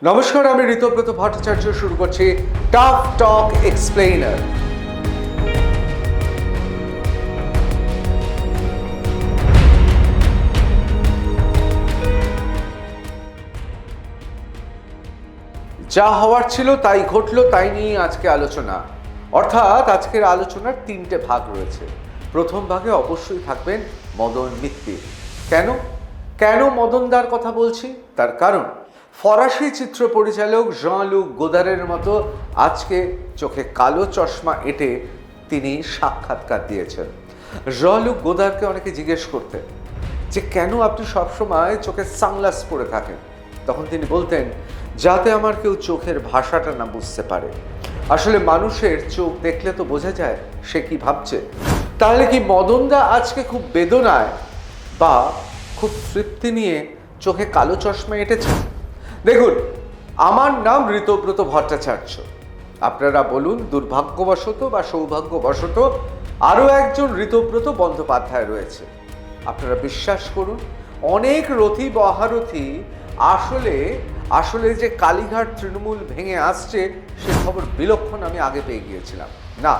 নমস্কার, আমি ঋতব্রত ভট্টাচার্য শুরু করছি টাফ টক এক্সপ্লেইনার। যা হওয়ার ছিল তাই ঘটলো, তাই নিয়ে আজকে আলোচনা। অর্থাৎ আজকের আলোচনার তিনটে ভাগ রয়েছে। প্রথম ভাগে অবশ্যই থাকবেন মদন মিত্তির। কেন কেন মদনদার কথা বলছি তার কারণ ফরাসি চিত্র পরিচালক জন লুক গোদারের মতো আজকে চোখে কালো চশমা এঁটে তিনি সাক্ষাৎকার দিয়েছেন। জন লুক গোদারকে অনেকে জিজ্ঞেস করতেন যে কেন আপনি সবসময় চোখে সানগ্লাস পরে থাকেন, তখন তিনি বলতেন যাতে আমার কেউ চোখের ভাষাটা না বুঝতে পারে। আসলে মানুষের চোখ দেখলে তো বোঝা যায় সে কি ভাবছে। তাহলে কি মদনদা আজকে খুব বেদনায় বা খুব তৃপ্তি নিয়ে চোখে কালো চশমা এঁটেছেন? দেখুন, আমার নাম ঋতব্রত ভট্টাচার্য। আপনারা বলুন দুর্ভাগ্যবশত বা সৌভাগ্যবশত আরও একজন ঋতব্রত বন্দ্যোপাধ্যায় রয়েছে। আপনারা বিশ্বাস করুন, অনেক রথী মহারথী আসলে যে কালীঘাট তৃণমূল ভেঙে আসছে সে খবর বিলক্ষণ আমি আগে পেয়ে গিয়েছিলাম। না,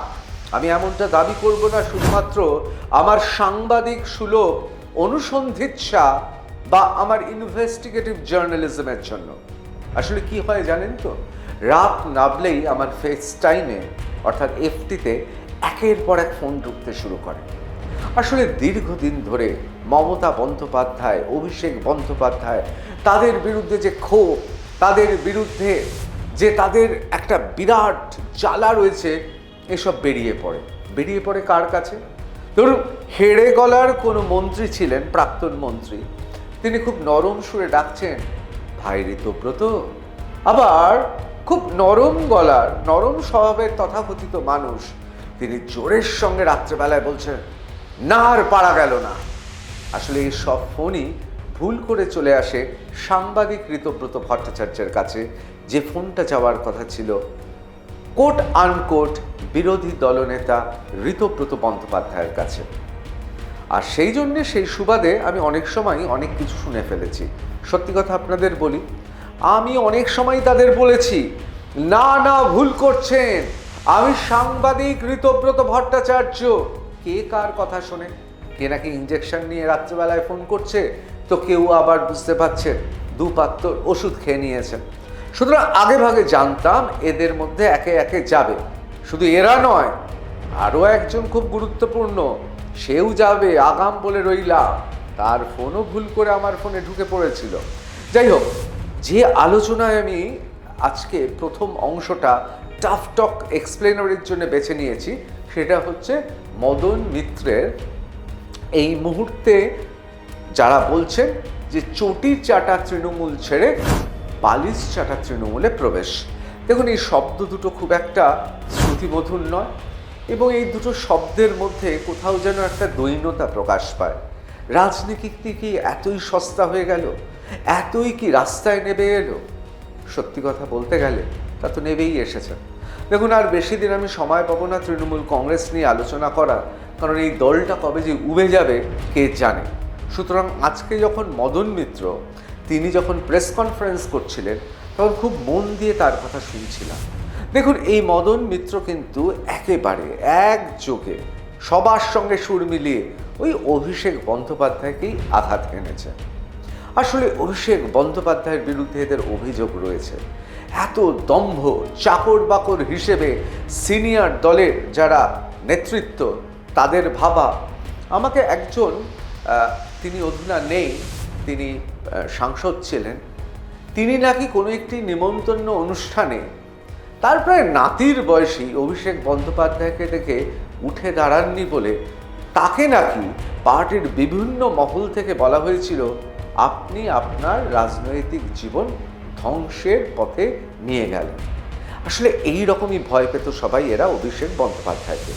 আমি এমনটা দাবি করব না শুধুমাত্র আমার সাংবাদিক সুলভ অনুসন্ধিৎসা বা আমার ইনভেস্টিগেটিভ জার্নালিজমের জন্য। আসলে কি হয় জানেন তো, রাত নামলেই আমার ফেস টাইমে অর্থাৎ এফটিতে একের পর এক ফোন ঢুকতে শুরু করে। আসলে দীর্ঘদিন ধরে মমতা বন্দ্যোপাধ্যায়, অভিষেক বন্দ্যোপাধ্যায়, তাদের বিরুদ্ধে যে ক্ষোভ, তাদের বিরুদ্ধে যে তাদের একটা বিরাট জ্বালা রয়েছে, এসব বেরিয়ে পড়ে কার কাছে? ধরুন, হেড়ে গলার কোনো মন্ত্রী ছিলেন, প্রাক্তন মন্ত্রী, তিনি খুব নরম সুরে ডাকছেন ভাই ঋতব্রত। আবার খুব নরম গলার, নরম স্বভাবের তথাকথিত মানুষ, তিনি জোরের সঙ্গে রাত্রেবেলায় বলছেন না আর পারা গেল না। আসলে এই সব ফোনই ভুল করে চলে আসে সাংবাদিক ঋতব্রত ভট্টাচার্যের কাছে, যে ফোনটা যাওয়ার কথা ছিল কোট আনকোট বিরোধী দলনেতা ঋতব্রত বন্দ্যোপাধ্যায়ের কাছে। আর সেই জন্যে সেই সুবাদে আমি অনেক সময় অনেক কিছু শুনে ফেলেছি। সত্যি কথা আপনাদের বলি, আমি অনেক সময় তাদের বলেছি না না ভুল করছেন, আমি সাংবাদিক ঋতব্রত ভট্টাচার্য। কে কার কথা শোনে? কে নাকি ইঞ্জেকশন নিয়ে রাত্রিবেলায় ফোন করছে, তো কেউ আবার বুঝতে পারছেন দুপাত্র ওষুধ খেয়ে নিয়েছেন। সুতরাং আগে ভাগে জানতাম এদের মধ্যে একে একে যাবে। শুধু এরা নয়, আরও একজন খুব গুরুত্বপূর্ণ, সেও যাবে, আগাম বলে রইলাম। তার ফোনও ভুল করে আমার ফোনে ঢুকে পড়েছিল। যাই হোক, যে আলোচনায় আমি আজকে প্রথম অংশটা টাফ টক এক্সপ্লেনারের জন্য বেছে নিয়েছি, সেটা হচ্ছে মদন মিত্রের এই মুহূর্তে যারা বলছেন যে চটির চাটা তৃণমূল ছেড়ে বালিশ চাটা তৃণমূলে প্রবেশ। দেখুন, এই শব্দ দুটো খুব একটা শ্রুতিমধুর নয়, এবং এই দুটো শব্দের মধ্যে কোথাও যেন একটা দৈন্যতা প্রকাশ পায়। রাজনীতি কি এতই সস্তা হয়ে গেল? এতই কি রাস্তায় নেমে এলো? সত্যি কথা বলতে গেলে তা তো নেবেই এসেছে। দেখুন, আর বেশি দিন আমি সময় পাবো না তৃণমূল কংগ্রেস নিয়ে আলোচনা করার, কারণ এই দলটা কবে যে উবে যাবে কে জানে। সুতরাং আজকে যখন মদন মিত্র তিনি যখন প্রেস কনফারেন্স করছিলেন, তখন খুব মন দিয়ে তার কথা শুনছিলাম। দেখুন, এই মদন মিত্র কিন্তু একেবারে একযোগে সবার সঙ্গে সুর মিলিয়ে ওই অভিষেক বন্দ্যোপাধ্যায়কেই আঘাত এনেছে। আসলে অভিষেক বন্দ্যোপাধ্যায়ের বিরুদ্ধে এদের অভিযোগ রয়েছে এত দম্ভ, চাকর বাকর হিসেবে সিনিয়র দলের যারা নেতৃত্ব তাদের ভাবা। আমাকে একজন, তিনি অধুনা নেই, তিনি সাংসদ ছিলেন, তিনি নাকি কোনো একটি নিমন্ত্রণ অনুষ্ঠানে তার প্রায় নাতির বয়সী অভিষেক বন্দ্যোপাধ্যায়কে দেখে উঠে দাঁড়াননি বলে তাকে নাকি পার্টির বিভিন্ন মহল থেকে বলা হয়েছিল আপনি আপনার রাজনৈতিক জীবন ধ্বংসের পথে নিয়ে গেলেন। আসলে এই রকমই ভয় পেত সবাই এরা অভিষেক বন্দ্যোপাধ্যায়কে।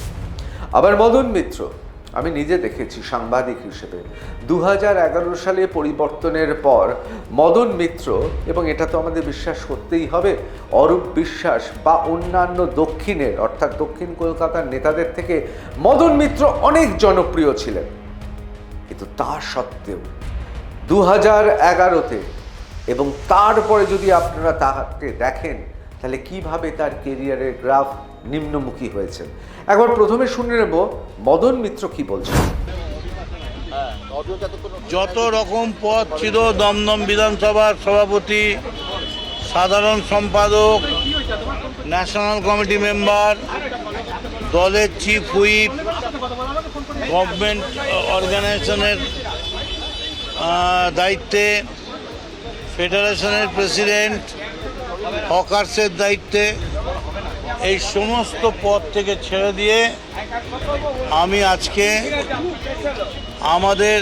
আবার মদন মিত্র, আমি নিজে দেখেছি সাংবাদিক হিসেবে 2011 সালে পরিবর্তনের পর মদন মিত্র, এবং এটা তো আমাদের বিশ্বাস করতেই হবে, অরূপ বিশ্বাস বা অন্যান্য দক্ষিণের অর্থাৎ দক্ষিণ কলকাতার নেতাদের থেকে মদন মিত্র অনেক জনপ্রিয় ছিলেন। কিন্তু তা সত্ত্বেও 2011-তে এবং তারপরে যদি আপনারা তাকে দেখেন তাহলে কিভাবে তার কেরিয়ারের গ্রাফ নিম্নমুখী হয়েছে। একবার প্রথমে শুনে নেব মদন মিত্র কি বলছেন। যত রকম পদ ছিল, দমদম বিধানসভার সভাপতি, সাধারণ সম্পাদক, ন্যাশনাল কমিটি মেম্বার, দলের চিফ হুইপ, গভর্নমেন্ট অর্গানাইজেশনের দায়িত্বে, ফেডারেশনের প্রেসিডেন্ট, হকার্সের দায়িত্বে, এই সমস্ত পদ থেকে ছেড়ে দিয়ে আমি আজকে আমাদের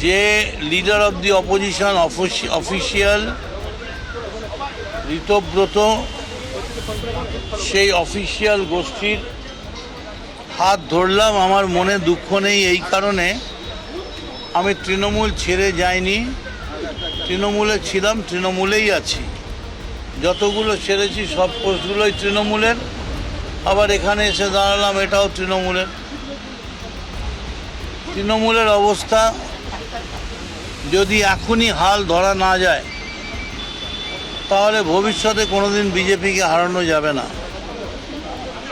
যে leader of the opposition official Ritabrata, সেই অফিসিয়াল গোষ্ঠীর হাত ধরলাম। আমার মনে দুঃখ নেই এই কারণে, আমি তৃণমূল ছেড়ে যাইনি, তৃণমূলে ছিলাম, তৃণমূলেই আছি। যতগুলো ছেড়েছি সব পোস্টগুলোই তৃণমূলের, আবার এখানে এসে দাঁড়ালাম, এটাও তৃণমূলের। তৃণমূলের অবস্থা যদি এখনই হাল ধরা না যায় তাহলে ভবিষ্যতে কোনোদিন বিজেপিকে হারানো যাবে না।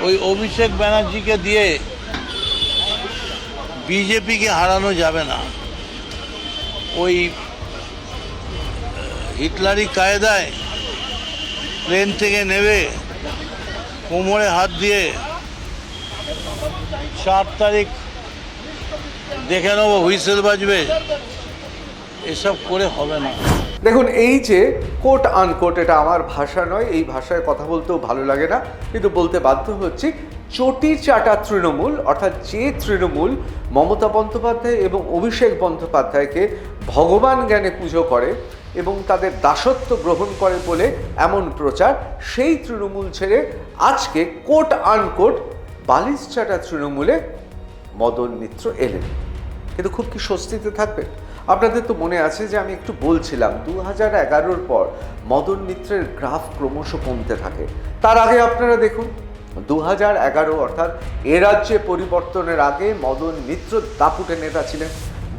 ওই অভিষেক ব্যানার্জিকে দিয়ে বিজেপিকে হারানো যাবে না। ওই হিটলারি কায়দায় প্লেন থেকে নেবে, কোমরে হাত দিয়ে 4 তারিখ দেখে নেবো হুইসেল বাজবে, এসব করে হবে না। দেখুন, এই যে কোট আনকোট, এটা আমার ভাষা নয়, এই ভাষায় কথা বলতেও ভালো লাগে না, কিন্তু বলতে বাধ্য হচ্ছি। চটি চাটা তৃণমূল, অর্থাৎ যে তৃণমূল মমতা বন্দ্যোপাধ্যায় এবং অভিষেক বন্দ্যোপাধ্যায়কে ভগবান জ্ঞানে পুজো করে এবং তাদের দাসত্ব গ্রহণ করে বলে এমন প্রচার, সেই তৃণমূল ছেড়ে আজকে কোট আনকোট বালিশ চাটা তৃণমূলে মদন মিত্র এলেন। কিন্তু খুব কি স্বস্তিতে থাকবেন? আপনাদের তো মনে আছে যে আমি একটু বলছিলাম 2011-র পর মদন মিত্রের গ্রাফ ক্রমশ কমতে থাকে। তার আগে আপনারা দেখুন 2011 অর্থাৎ এ রাজ্যে পরিবর্তনের আগে মদন মিত্র দাপুটে নেতা ছিলেন।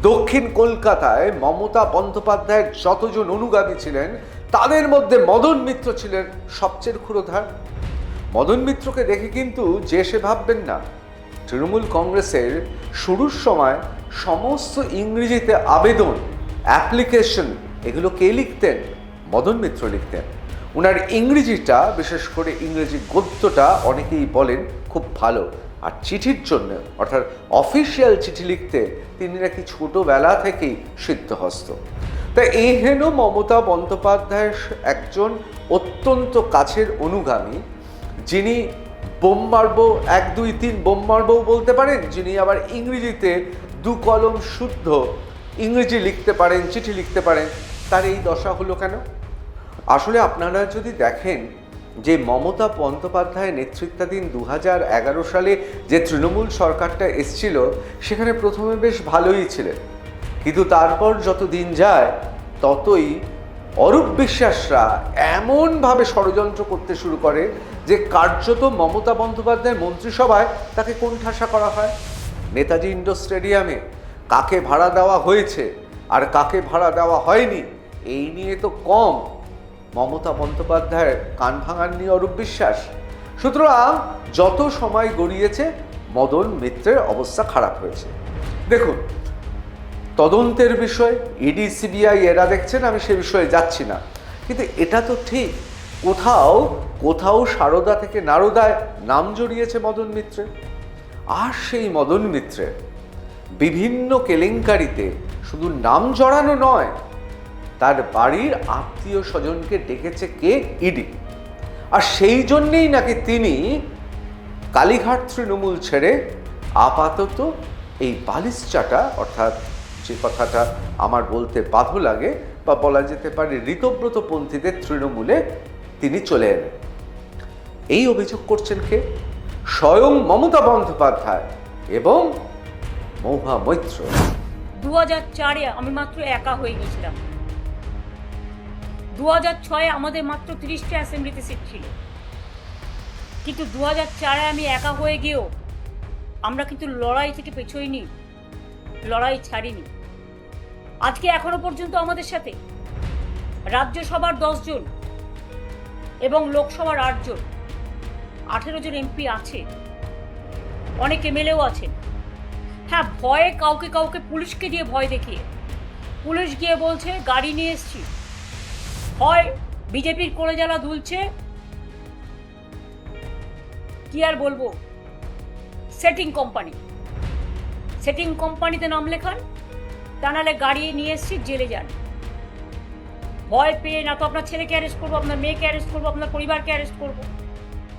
দক্ষিণ কলকাতায় মমতা বন্দ্যোপাধ্যায়ের যতজন অনুগামী ছিলেন তাদের মধ্যে মদন মিত্র ছিলেন সবচেয়ে ক্ষুরধার। মদন মিত্রকে দেখে কিন্তু যে সে ভাববেন না। তৃণমূল কংগ্রেসের শুরুর সময় সমস্ত ইংরেজিতে আবেদন, অ্যাপ্লিকেশন, এগুলো কে লিখতেন? মদন মিত্র লিখতেন। ওনার ইংরেজিটা, বিশেষ করে ইংরেজি গদ্যটা অনেকেই বলেন খুব ভালো। আর চিঠির জন্য, অর্থাৎ অফিসিয়াল চিঠি লিখতে তিনি নাকি ছোটবেলা থেকেই সিদ্ধহস্ত। তাই এই হেন মমতা বন্দ্যোপাধ্যায়ের একজন অত্যন্ত কাছের অনুগামী, যিনি বোম মারবো 1, 2, 3 বোম মারবও বলতে পারেন, যিনি আবার ইংরেজিতে 2 কলম শুদ্ধ ইংরেজি লিখতে পারেন, চিঠি লিখতে পারেন, তার এই দশা হলো কেন? আসলে আপনারা যদি দেখেন যে মমতা বন্দ্যোপাধ্যায়ের নেতৃত্বাধীন 2011 সালে যে তৃণমূল সরকারটা এসছিল, সেখানে প্রথমে বেশ ভালোই ছিলেন, কিন্তু তারপর যত দিন যায় ততই অরূপ বিশ্বাসরা এমনভাবে ষড়যন্ত্র করতে শুরু করে যে কার্যত মমতা বন্দ্যোপাধ্যায়ের মন্ত্রিসভায় তাকে কোণঠাসা করা হয়। নেতাজি ইন্ডোর স্টেডিয়ামে কাকে ভাড়া দেওয়া হয়েছে আর কাকে ভাড়া দেওয়া হয়নি, এই নিয়ে তো কম মমতা বন্দ্যোপাধ্যায়ের কান ভাঙাননি অরূপ বিশ্বাস। সুতরাং যত সময় গড়িয়েছে মদন মিত্রের অবস্থা খারাপ হয়েছে। দেখুন, তদন্তের বিষয় ইডি, সিবিআই এরা দেখছেন, আমি সে বিষয়ে যাচ্ছি না, কিন্তু এটা তো ঠিক কোথাও কোথাও সারদা থেকে নারদায় নাম জড়িয়েছে মদন মিত্রের। আর সেই মদন মিত্রের বিভিন্ন কেলেঙ্কারিতে শুধু নাম জড়ানো নয়, তার বাড়ির আত্মীয় স্বজনকে ডেকেছে কে? ইডি। আর সেই জন্যেই নাকি তিনি কালীঘাট তৃণমূল ছেড়ে আপাতত এই বালিশ চাটা, অর্থাৎ যে কথাটা আমার বলতে বাধা লাগে বা বলা যেতে পারে ঋতব্রত পন্থীদের তৃণমূলে তিনি চলে এলেন। এই অভিযোগ করছেন কে? স্বয়ং মমতা বন্দ্যোপাধ্যায় এবং মহুয়া মৈত্র। 2004-এ আমি মাত্র একা হয়ে গেছিলাম। 2006-এ আমাদের মাত্র 30টা অ্যাসেম্বলিতে সিট ছিল, কিন্তু 2004-এ আমি একা হয়ে গিয়েও আমরা কিন্তু লড়াই থেকে পেছোইনি, লড়াই ছাড়িনি। আজকে এখনো পর্যন্ত আমাদের সাথে রাজ্যসভার 10 জন এবং লোকসভার 8 জন, 18 জন এমপি আছে, অনেক এমএলএও আছেন। হ্যাঁ, ভয়ে কাউকে কাউকে পুলিশকে দিয়ে ভয় দেখিয়ে পুলিশ গিয়ে বলছে গাড়ি নিয়ে এসছি, হয় বিজেপির কোলে জ্বালা দুলছে, কি আর বলবো, সেটিং কোম্পানিতে নাম লেখান, তা নাহলে গাড়ি নিয়ে এসছি জেলে যান। ভয় পেয়ে না তো আপনার ছেলেকে অ্যারেস্ট করবো, আপনার মেয়েকে অ্যারেস্ট করবো, আপনার পরিবারকে অ্যারেস্ট করবো।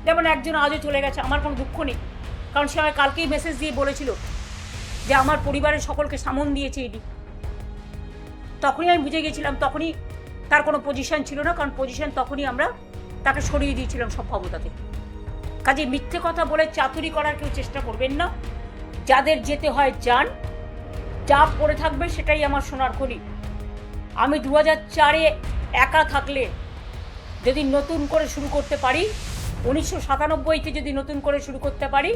যেমন একজন আজও চলে গেছে, আমার কোনো দুঃখ নেই, কারণ সে আমায় কালকেই মেসেজ দিয়ে বলেছিল যে আমার পরিবারের সকলকে সামন দিয়েছে ইডি। তখনই আমি বুঝে গেছিলাম, তখনই তার কোনো পজিশন ছিল না, কারণ পজিশন তখনই আমরা তাকে সরিয়ে দিয়েছিলাম সব ক্ষমতাতে। কাজে মিথ্যে কথা বলে চাতুরি করার কেউ চেষ্টা করবেন না। যাদের যেতে হয় যান, যা পড়ে থাকবে সেটাই আমার সোনার খনি। আমি 2004-এ একা থাকলে যদি নতুন করে শুরু করতে পারি, 1997-তে যদি নতুন করে শুরু করতে পারি,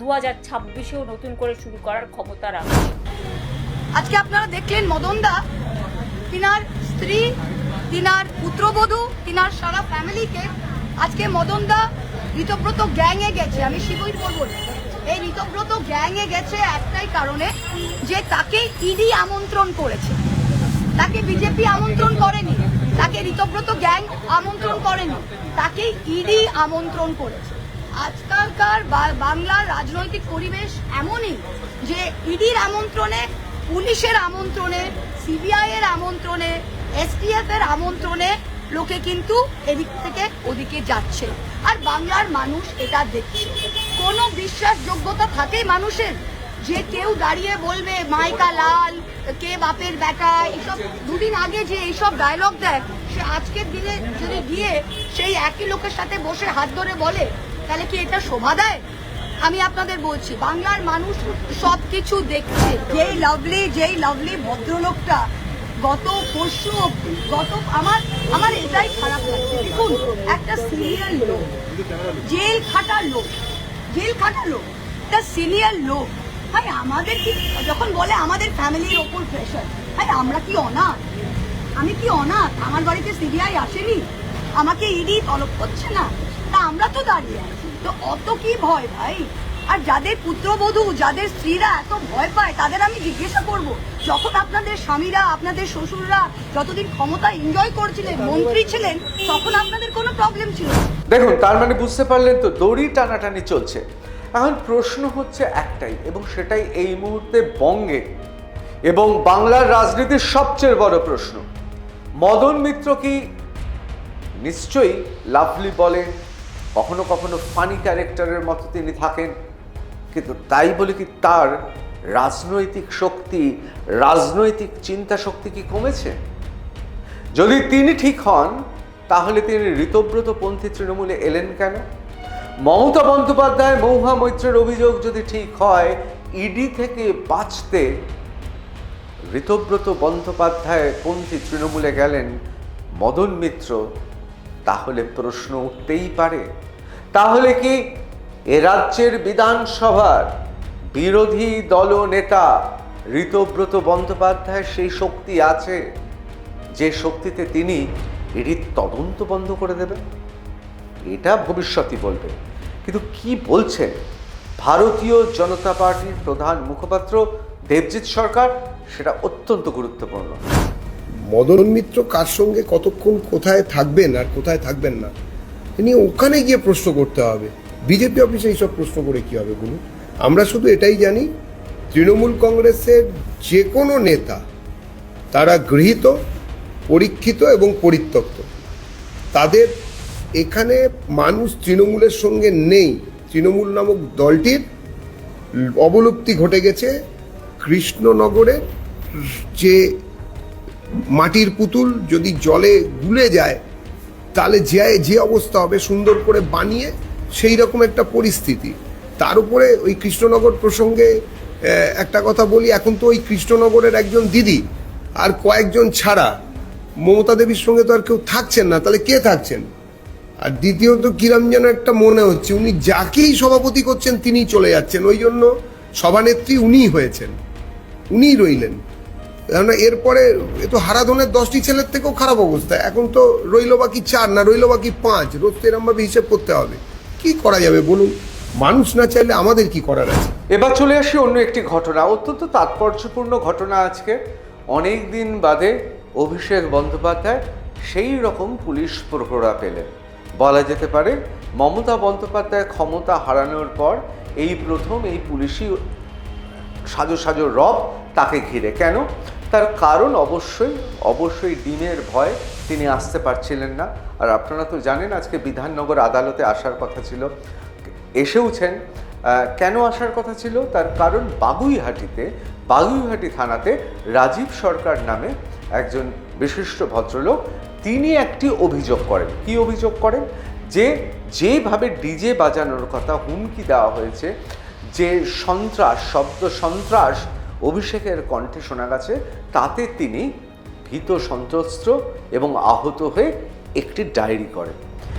2026-এও নতুন করে শুরু করার ক্ষমতা রাখি। আজকে আপনারা দেখলেন মদনদা, তিনার স্ত্রী, তিনার পুত্রবধূ, তিনার সারা ফ্যামিলিকে আজকে মদনদা ঋতব্রত গ্যাংয়ে গেছে। আমি শিবই বলবো, এই ঋতব্রত গ্যাংয়ে গেছে একটাই কারণে, যে তাকে ইডি আমন্ত্রণ করেছে, তাকে বিজেপি আমন্ত্রণ করেনি, তাকে ঋতব্রত গ্যাং আমন্ত্রণ করেনি, তাকে ইডি আমন্ত্রণ করেছে। আজকালকার বাংলার রাজনৈতিক পরিবেশ এমনই যে ইডির আমন্ত্রণে, পুলিশের আমন্ত্রণে, সিবিআই এর আমন্ত্রণে, এসটিএফ এর আমন্ত্রণে লোকে কিন্তু এদিক থেকে ওদিকে যাচ্ছে, আর বাংলার মানুষ এটা দেখছে। কোনো বিশ্বাসযোগ্যতা থাকে মানুষের যে কেউ দাঁড়িয়ে বলবে মাইকা লাল, কে বাপের বেটা, এইসব দুদিন আগে যে এইসব ডায়লগ দেয়, সে আজকের দিনে যদি গিয়ে সেই একই লোকের সাথে বসে হাত ধরে বলে, তাহলে কি এটা শোভা দেয়? আমি আপনাদের বলছি, বাংলার মানুষ সবকিছু দেখছে। যেই লাভলি ভদ্রলোকটা গত পরশু, আমার এটাই খারাপ লাগছে। দেখুন, একটা সিনিয়র লোক, জেল খাটা লোক, একটা সিনিয়র লোক, ভাই আমাদের কি, যখন বলে আমাদের ফ্যামিলির ওপর প্রেশার, ভাই আমরা কি অনাথ? আমি কি অনাথ? আমার বাড়িতে সিবিআই আসেনি, আমাকে ইডি তলব করছে না, তা আমরা তো দাঁড়িয়ে আছি। তো অত কি ভয় ভাই? আর যাদের পুত্রবধূ, যাদের স্ত্রীরা এত ভয় পায়, তাদের আমি জিজ্ঞাসা করব, যখন আপনাদের স্বামীরা, আপনাদের শ্বশুররা যতদিন ক্ষমতা এনজয় করছিলেন, মন্ত্রী ছিলেন, তখন আপনাদের কোনো প্রবলেম ছিল না? দেখুন, তার মানে বুঝতে পারলেন তো, দড়ি টানাটানি চলছে। এখন প্রশ্ন হচ্ছে একটাই, এবং সেটাই এই মুহূর্তে বঙ্গে এবং বাংলার রাজনীতির সবচেয়ে বড় প্রশ্ন। মদন মিত্র কি, নিশ্চয়ই লাভলি বলেন, কখনো কখনো ফানি ক্যারেক্টারের মতো তিনি থাকেন, কিন্তু তাই বলে কি তার রাজনৈতিক শক্তি, রাজনৈতিক চিন্তা শক্তি কি কমেছে? যদি তিনি ঠিক হন, তাহলে তিনি ঋতব্রতপন্থী তৃণমূলে এলেন কেন? মমতা বন্দ্যোপাধ্যায়, মহুয়া মৈত্রের অভিযোগ যদি ঠিক হয়, ইডি থেকে বাঁচতে ঋতব্রত বন্দ্যোপাধ্যায় পন্থী তৃণমূলে গেলেন মদন মিত্র, তাহলে প্রশ্ন উঠতেই পারে, তাহলে কি এ রাজ্যের বিধানসভার বিরোধী দলনেতা ঋতব্রত বন্দ্যোপাধ্যায়ের সেই শক্তি আছে যে শক্তিতে তিনি ইডির তদন্ত বন্ধ করে দেবেন? এটা ভবিষ্যতই বলবে। কিন্তু কি বলছেন ভারতীয় জনতা পার্টির প্রধান মুখপাত্র দেবজিৎ সরকার, সেটা অত্যন্ত গুরুত্বপূর্ণ। মদন মিত্র কার সঙ্গে কতক্ষণ কোথায় থাকবেন আর কোথায় থাকবেন না, তিনি ওখানে গিয়ে প্রশ্ন করতে হবে। বিজেপি অফিসে এইসব প্রশ্ন করে কি হবে বলুন? আমরা শুধু এটাই জানি, তৃণমূল কংগ্রেসের যে কোনো নেতা, তারা গৃহীত, পরীক্ষিত এবং পরিত্যক্ত। তাদের এখানে মানুষ তৃণমূলের সঙ্গে নেই। তৃণমূল নামক দলটির অবলুপ্তি ঘটে গেছে। কৃষ্ণনগরের যে মাটির পুতুল যদি জলে গুলে যায়, তাহলে যে অবস্থা হবে, সুন্দর করে বানিয়ে সেই রকম একটা পরিস্থিতি। তার উপরে ওই কৃষ্ণনগর প্রসঙ্গে একটা কথা বলি, এখন তো ওই কৃষ্ণনগরের একজন দিদি আর কয়েকজন ছাড়া মমতা দেবীর সঙ্গে তো আর কেউ থাকছেন না, তাহলে কে থাকছেন? আর দ্বিতীয়ত কিরম যেন একটা মনে হচ্ছে উনি যাকেই সভাপতি করছেন তিনিই চলে যাচ্ছেন, ওই জন্য সভানেত্রী উনিই হয়েছেন, উনিই রইলেন। কেননা এরপরে এ তো হারাধনের 10টি ছেলের থেকেও খারাপ অবস্থা। এখন তো রইল বাকি 4 না রইল বাকি 5, রোজ তো এরমভাবে হিসেব করতে হবে। কি করা যাবে বলুন? মানুষ না চাইলে আমাদের কি করার আছে? এবার চলে আসি অন্য একটি ঘটনা, অত্যন্ত তাৎপর্যপূর্ণ ঘটনা। আজকে অনেক দিন বাদে অভিষেক বন্দ্যোপাধ্যায় সেই রকম পুলিশ প্রহরা পেলেন। বলা যেতে পারে মমতা বন্দ্যোপাধ্যায় ক্ষমতা হারানোর পর এই প্রথম এই পুলিশি সাজো সাজো রব তাকে ঘিরে। কেন? তার কারণ অবশ্যই ডিমের ভয় তিনি আসতে পারছিলেন না। আর আপনারা তো জানেন আজকে বিধাননগর আদালতে আসার কথা ছিল, এসেওছেন। কেন আসার কথা ছিল? তার কারণ বাগুইহাটি থানাতে রাজীব সরকার নামে একজন বিশিষ্ট ভদ্রলোক, তিনি একটি অভিযোগ করেন। কি অভিযোগ করেন? যেভাবে ডিজে বাজানোর কথা হুমকি দেওয়া হয়েছে, যে সন্ত্রাস অভিষেকের কণ্ঠে শোনা গেছে, তাতে তিনি ভীত সন্ত্রস্ত এবং আহত হয়ে একটি ডায়েরি করেন।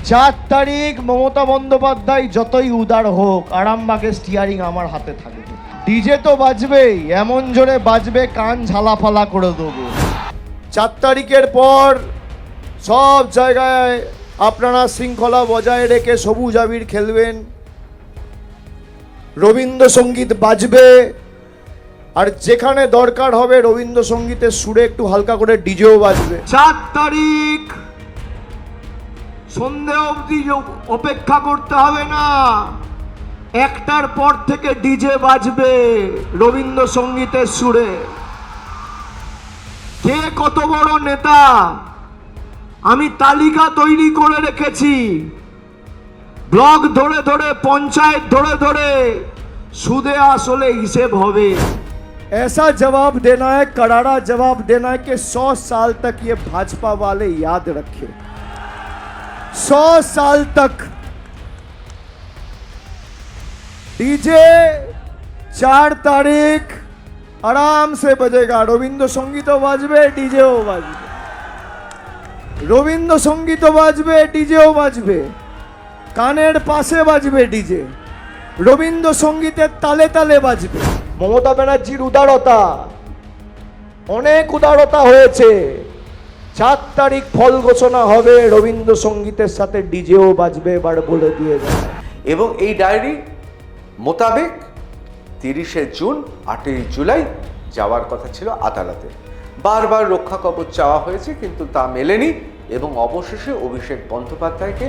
4 তারিখ মমতা বন্দ্যোপাধ্যায় যতই উদার হোক, আরামবাগের স্টিয়ারিং আমার হাতে থাকবে। ডিজে তো বাজবেই, এমন জোরে বাজবে কান ঝালাফালা করে দেবো। 4 তারিখের পর সব জায়গায় আপনারা শৃঙ্খলা বজায় রেখে সবুজ আবির খেলবেন, রবীন্দ্রসঙ্গীত বাজবে, আর যেখানে দরকার হবে রবীন্দ্রসঙ্গীতের সুরে একটু হালকা করে ডিজেও বাজবে। 4 তারিখ সন্ধে অবধি অপেক্ষা করতে হবে না, 1টার পর থেকে ডিজে বাজবে রবীন্দ্রসঙ্গীতের সুরে। কে কত বড় নেতা আমি তালিকা তৈরি করে রেখেছি, ব্লক ধরে ধরে, পঞ্চায়েত ধরে ধরে সুদে আসলে হিসেব হবে। ऐसा जवाब देना है, करारा जवाब देना है कि 100 साल तक ये भाजपा वाले याद रखे। 100 साल तक डीजे 4 तारीख आराम से बजेगा, रविंद्र संगीतও বাজবে, ডিজেও বাজবে, রবীন্দ্র সঙ্গীতও বাজবে, ডিজেও বাজবে, কানের পাশে বাজবে ডিজে, রবীন্দ্র সঙ্গীতের তালে তালে বাজবে। মমতা ব্যানার্জির উদারতা, অনেক উদারতা হয়েছে। 4 তারিখ ফল ঘোষণা হবে, রবীন্দ্রসঙ্গীতের সাথে ডিজেও বাজবে, এবার বলে দিয়ে যায়। এবং এই ডায়েরি মোতাবেক 30শে জুন 8ই জুলাই যাওয়ার কথা ছিল আদালতে। বারবার রক্ষা কবচ চাওয়া হয়েছে, কিন্তু তা মেলেনি এবং অবশেষে অভিষেক বন্দ্যোপাধ্যায়কে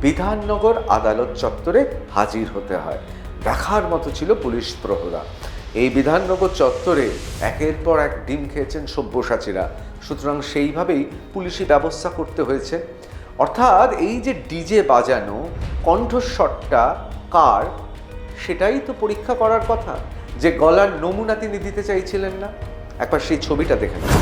বিধাননগর আদালত চত্বরে হাজির হতে হয়। দেখার মতো ছিল পুলিশ প্রহরা। এই বিধাননগর চত্বরে একের পর এক ডিম খেয়েছেন সব্যসাচীরা, সুতরাং সেইভাবেই পুলিশি ব্যবস্থা করতে হয়েছে। অর্থাৎ এই যে ডিজে বাজানো, কণ্ঠস্বরটা কার, সেটাই তো পরীক্ষা করার কথা। যে গলার নমুনা তিনি দিতে চাইছিলেন না, একবার সেই ছবিটা দেখে নেন।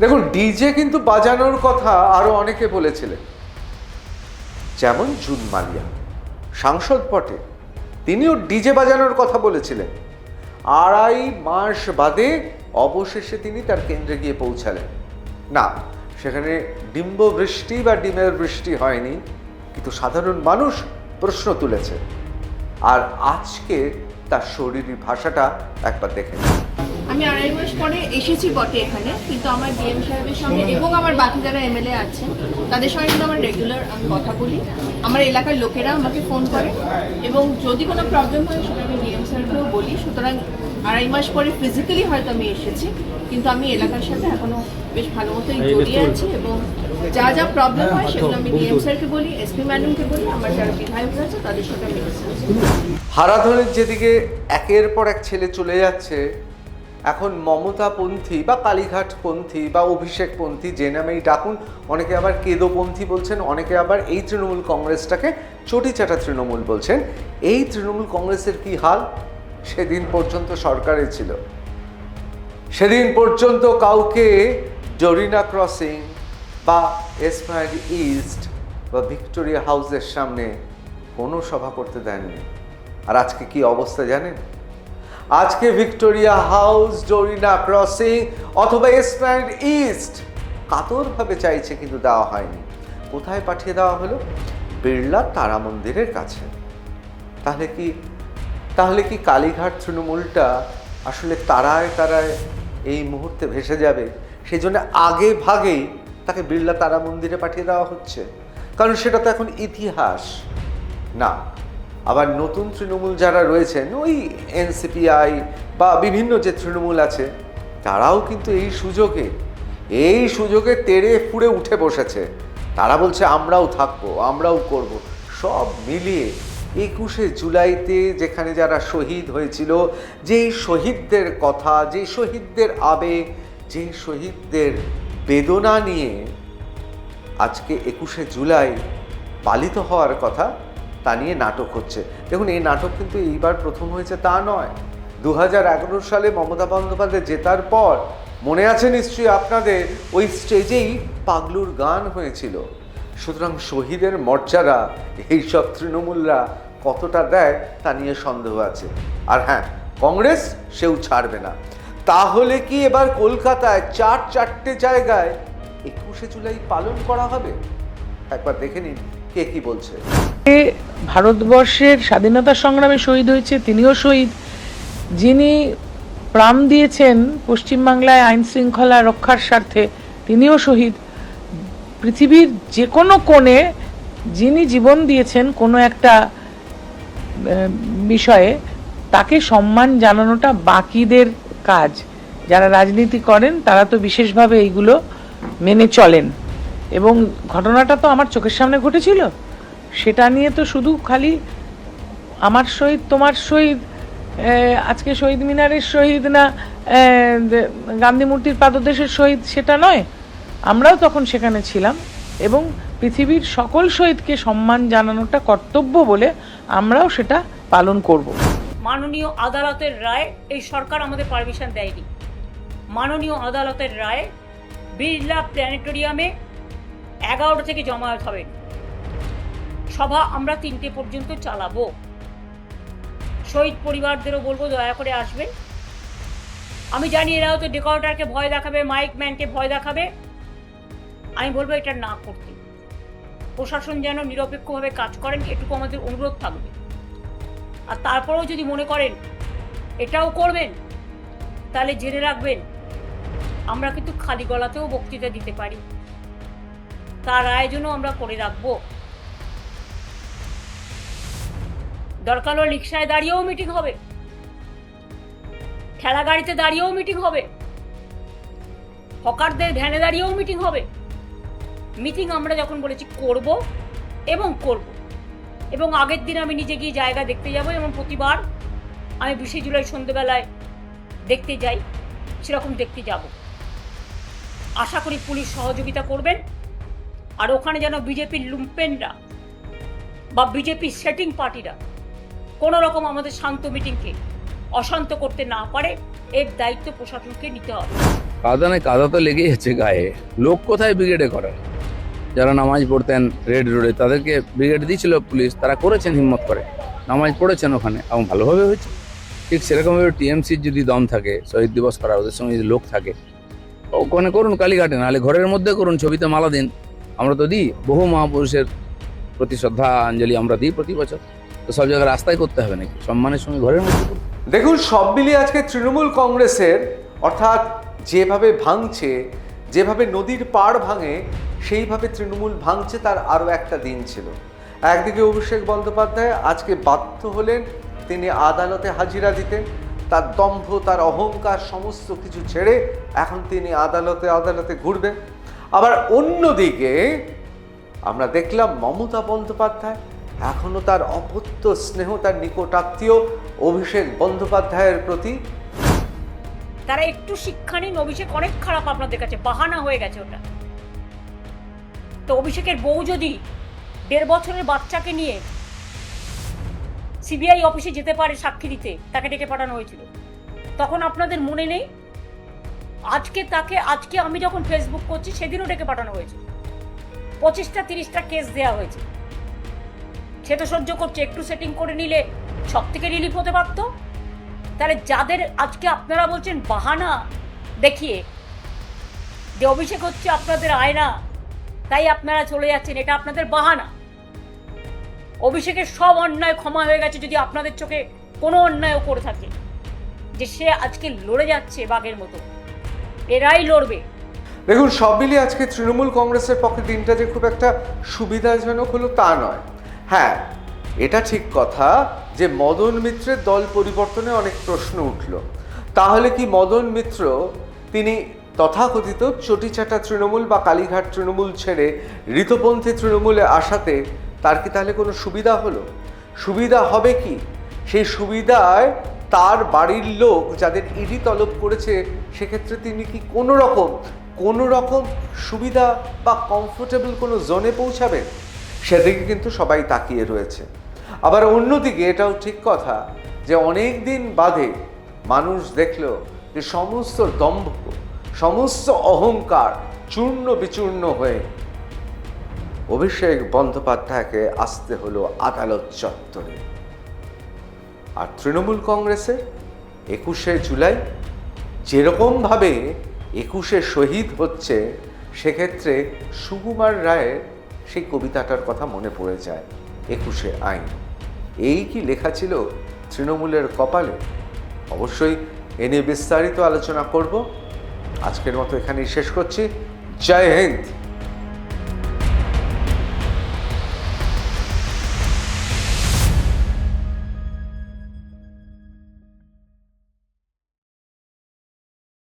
দেখুন, ডিজে কিন্তু বাজানোর কথা আরো অনেকে বলেছিলেন, যেমন জুন মালিয়া, সাংসদ বটে, তিনিও ডিজে বাজানোর কথা বলেছিলেন। 2.5 মাস বাদে অবশেষে তিনি তার কেন্দ্রে গিয়ে পৌঁছালেন। না, সেখানে ডিম্ব বৃষ্টি বা ডিমের বৃষ্টি হয়নি, কিন্তু সাধারণ মানুষ প্রশ্ন তুলেছে। আর আজকে তার শরীরী ভাষাটা একবার দেখে নিন। আমি 2.5 মাস পরে এসেছি বটে এখানে, কিন্তু আমার ডিএম সাহেবের সঙ্গে এবং আমার বাকি যারা এমএলএ আছেন তাদের সঙ্গে কিন্তু আমার রেগুলার আমি কথা বলি। আমার এলাকার লোকেরা আমাকে ফোন করে এবং যদি কোনো প্রবলেম হয় সেটা আমি ডিএম স্যারকেও বলি। সুতরাং 2.5 মাস পরে ফিজিক্যালি হয়তো আমি এসেছি, কিন্তু আমি এলাকার সাথে এখনো বেশ ভালো মতোই জড়িয়ে আছি এবং যা যা প্রবলেম হয় সেগুলো আমি ডিএম স্যারকে বলি, এসপি ম্যাডামকে বলি, আমার যারা বিধায়করা আছে তাদের সাথে আমি discuss করি। হারাধনের যেদিকে একের পর এক ছেলে চলে যাচ্ছে, এখন মমতাপন্থী বা কালীঘাটপন্থী বা অভিষেকপন্থী যে নামেই ডাকুন, অনেকে আবার কেদোপন্থী বলছেন, অনেকে আবার এই তৃণমূল কংগ্রেসটাকে চটিচাটা তৃণমূল বলছেন। এই তৃণমূল কংগ্রেসের কি হাল? সেদিন পর্যন্ত সরকারে ছিল, সেদিন পর্যন্ত কাউকে জরিনা ক্রসিং বা এসপ্ল্যানেড ইস্ট বা ভিক্টোরিয়া হাউসের সামনে কোনো সভা করতে দেননি। আর আজকে কি অবস্থা জানেন? আজকে ভিক্টোরিয়া হাউস, জরিনা ক্রসিং অথবা এসপ্ল্যানেড ইস্ট কাতরভাবে চাইছে, কিন্তু দেওয়া হয়নি। কোথায় পাঠিয়ে দেওয়া হলো? বিড়লা তারা মন্দিরের কাছে। তাহলে কি কালীঘাট তৃণমূলটা আসলে তারায় তারায় এই মুহূর্তে ভেসে যাবে? সেই জন্য আগে ভাগেই তাকে বিড়লা তারা মন্দিরে পাঠিয়ে দেওয়া হচ্ছে, কারণ সেটা তো এখন ইতিহাস না। আবার নতুন তৃণমূল যারা রয়েছেন, ওই এনসিপিআই বা বিভিন্ন যে তৃণমূল আছে, তারাও কিন্তু এই সুযোগে তেড়ে ফুড়ে উঠে বসেছে। তারা বলছে আমরাও থাকবো, আমরাও করব। সব মিলিয়ে 21শে জুলাইতে যেখানে যারা শহীদ হয়েছিল, যেই শহীদদের কথা, যে শহীদদের আবেগ, যে শহীদদের বেদনা নিয়ে আজকে 21শে জুলাই পালিত হওয়ার কথা, তা নিয়ে নাটক হচ্ছে। দেখুন, এই নাটক কিন্তু এইবার প্রথম হয়েছে তা নয়। 2011 সালে মমতা বন্দ্যোপাধ্যায় জেতার পর মনে আছে নিশ্চয়ই আপনাদের, ওই স্টেজেই পাগলুর গান হয়েছিল। সুতরাং শহীদের মর্যাদা এইসব তৃণমূলরা কতটা দেয় তা নিয়ে সন্দেহ আছে। আর হ্যাঁ, কংগ্রেস সেও ছাড়বে না। তাহলে কি এবার কলকাতায় চারটে জায়গায় 21শে জুলাই পালন করা হবে? একবার দেখে নিন কে কি বলছে। ভারতবর্ষের স্বাধীনতা সংগ্রামে শহীদ হয়েছে, তিনিও শহীদ। যিনি প্রাণ দিয়েছেন পশ্চিমবাংলায় আইন শৃঙ্খলা রক্ষার স্বার্থে, তিনিও শহীদ। পৃথিবীর যে কোনো কোণে যিনি জীবন দিয়েছেন কোনো একটা বিষয়ে, তাকে সম্মান জানানোটা বাকিদের কাজ। যারা রাজনীতি করেন তারা তো বিশেষভাবে এইগুলো মেনে চলেন, এবং ঘটনাটা তো আমার চোখের সামনে ঘটেছিল। সেটা নিয়ে তো শুধু খালি আমার শহীদ, তোমার শহীদ, আজকে শহীদ মিনারের শহীদ না গান্ধী মূর্তির পাদদেশের শহীদ, সেটা নয়। আমরাও তখন সেখানে ছিলাম, এবং পৃথিবীর সকল শহীদকে সম্মান জানানোটা কর্তব্য বলে আমরাও সেটা পালন করব। মাননীয় আদালতের রায় এই সরকার আমাদের পারমিশন দেয়নি। মাননীয় আদালতের রায় বিড়লা প্ল্যানেটোরিয়ামে 11টা থেকে জমায়েত হবে। সভা আমরা 3টে পর্যন্ত চালাবো। শহীদ পরিবারদেরও বলবো দয়া করে আসবেন। আমি জানি এরা হয়তো ডেকোরেটরকে ভয় দেখাবে, মাইক ম্যানকে ভয় দেখাবে। আমি বলবো এটা না করতে। প্রশাসন যেন নিরপেক্ষভাবে কাজ করেন, এটুকু আমাদের অনুরোধ থাকবে। আর তারপরেও যদি মনে করেন এটাও করবেন, তাহলে জেনে রাখবেন আমরা কিন্তু খালি গলাতেও বক্তৃতা দিতে পারি। তার আয়োজনও আমরা করে রাখবো। দরকার হলে রিক্সায় দাঁড়িয়েও মিটিং হবে, ঠেলা গাড়িতে দাঁড়িয়েও মিটিং হবে, হকারদের ভ্যানে দাঁড়িয়েও মিটিং হবে। মিটিং আমরা যখন বলেছি করব এবং করব, এবং আগের দিন আমি নিজে গিয়ে জায়গা দেখতে যাব, এবং প্রতিবার আমি 20শে জুলাই সন্ধ্যেবেলায় দেখতে যাই, সেরকম দেখতে যাব। আশা করি পুলিশ সহযোগিতা করবেন। আর ওখানে যেন বিজেপির লুম্পেনরা বা বিজেপির সেটিং পার্টিরা কোনো রকম আমাদের শান্ত মিটিংকে অশান্ত করতে না পারে, এর দায়িত্ব প্রশাসনকে নিতে হবে। কাদা তো লেগেই আছে গায়ে। লোক কোথায় ব্রিগেডে করে? যারা নামাজ পড়তেন রেড রোডে, তাদেরকে ব্রিগেড দিয়েছিল পুলিশ, তারা করেছেন হিম্মত করে, নামাজ পড়েছেন ওখানে, এবং ভালোভাবে হয়েছে। ঠিক সেরকমভাবে টিএমসির যদি দম থাকে, শহীদ দিবস করা, ওদের সঙ্গে যদি লোক থাকে, ওখানে করুন কালীঘাটে, নাহলে ঘরের মধ্যে করুন, ছবিতে মালা দিন। আমরা তো দিই, বহু মহাপুরুষের প্রতি শ্রদ্ধাঞ্জলি আমরা দিই প্রতি বছর। তো সব জায়গায় রাস্তায় করতে হবে নাকি? সম্মানের সঙ্গে ঘরের মধ্যে করুন। দেখুন, সব মিলিয়ে আজকে তৃণমূল কংগ্রেসের, অর্থাৎ যেভাবে ভাঙছে, যেভাবে নদীর পাড় ভাঙে, সেইভাবে তৃণমূল ভাঙছে, তার আরও একটা দিন ছিল। একদিকে অভিষেক বন্দ্যোপাধ্যায় আজকে বাধ্য হলেন তিনি আদালতে হাজিরা দিতেন। তার দম্ভ, তার অহংকার সমস্ত কিছু ছেড়ে এখন তিনি আদালতে ঘুরবেন। আবার অন্যদিকে আমরা দেখলাম মমতা বন্দ্যোপাধ্যায় এখনো তার অপত্য স্নেহ, তার নিকটাত্মীয় অভিষেক বন্দ্যোপাধ্যায়ের প্রতি। তারা একটু শিক্ষা নিন, অভিষেক অনেক খারাপ আপনাদের কাছে, বাহানা হয়ে গেছে ওটা। তো অভিষেকের বউ যদি 1.5 বছরের বাচ্চাকে নিয়ে সিবিআই অফিসে যেতে পারে সাক্ষী দিতে, তাকে ডেকে পাঠানো হয়েছিল, তখন আপনাদের মনে নেই? আজকে আমি যখন ফেসবুক করছি সেদিনও ডেকে পাঠানো হয়েছে, 25টা-30টা কেস দেওয়া হয়েছে। সে তো সহ্য করছে, একটু সেটিং করে নিলে সব থেকে রিলিফ হতে পারতো। তাহলে যাদের আজকে আপনারা বলছেন বাহানা দেখিয়ে যে অভিষেক হচ্ছে আপনাদের আয়না, তাই আপনারা চলে যাচ্ছেন, এটা আপনাদের বাহানা। অভিষেকের সব অন্যায় ক্ষমা হয়ে গেছে যদি আপনাদের চোখে কোনো অন্যায়ও করে থাকে, যে সে আজকে লড়ে যাচ্ছে বাঘের মতো, এরাই লড়বে। দেখুন, সব মিলিয়ে আজকে তৃণমূল কংগ্রেসের পক্ষে দিনটা যে খুব একটা সুবিধাজনক হলো তা নয়। হ্যাঁ, এটা ঠিক কথা যে মদন মিত্রের দল পরিবর্তনে অনেক প্রশ্ন উঠল। তাহলে কি মদন মিত্র তিনি তথাকথিত চটিচাটা তৃণমূল বা কালীঘাট তৃণমূল ছেড়ে ঋতপন্থী তৃণমূলে আসাতে তার কি তাহলে কোনো সুবিধা হলো? সুবিধা হবে কি? সেই সুবিধায় তার বাড়ির লোক যাদের ইডি তলব করেছে, সেক্ষেত্রে তিনি কি কোনো রকম সুবিধা বা কমফোর্টেবল কোনো জোনে পৌঁছাবেন? সেদিকে কিন্তু সবাই তাকিয়ে রয়েছে। আবার অন্যদিকে এটাও ঠিক কথা যে অনেক দিন বাদে মানুষ দেখল যে সমস্ত দম্ভ, সমস্ত অহংকার চূর্ণ বিচূর্ণ হয়ে অভিষেক বন্দ্যোপাধ্যায়কে আসতে হলো আদালত চত্বরে। আর তৃণমূল কংগ্রেসের 21শে জুলাই যেরকমভাবে 21শে শহীদ হচ্ছে, সেক্ষেত্রে সুকুমার রায়ের সেই কবিতাটার কথা মনে পড়ে যায়, 21শে আইন। এই কি লেখা ছিল তৃণমূলের কপালে? অবশ্যই এ নিয়ে বিস্তারিত আলোচনা করব। আজকের মতো এখানেই শেষ করছি। জয় হিন্দ।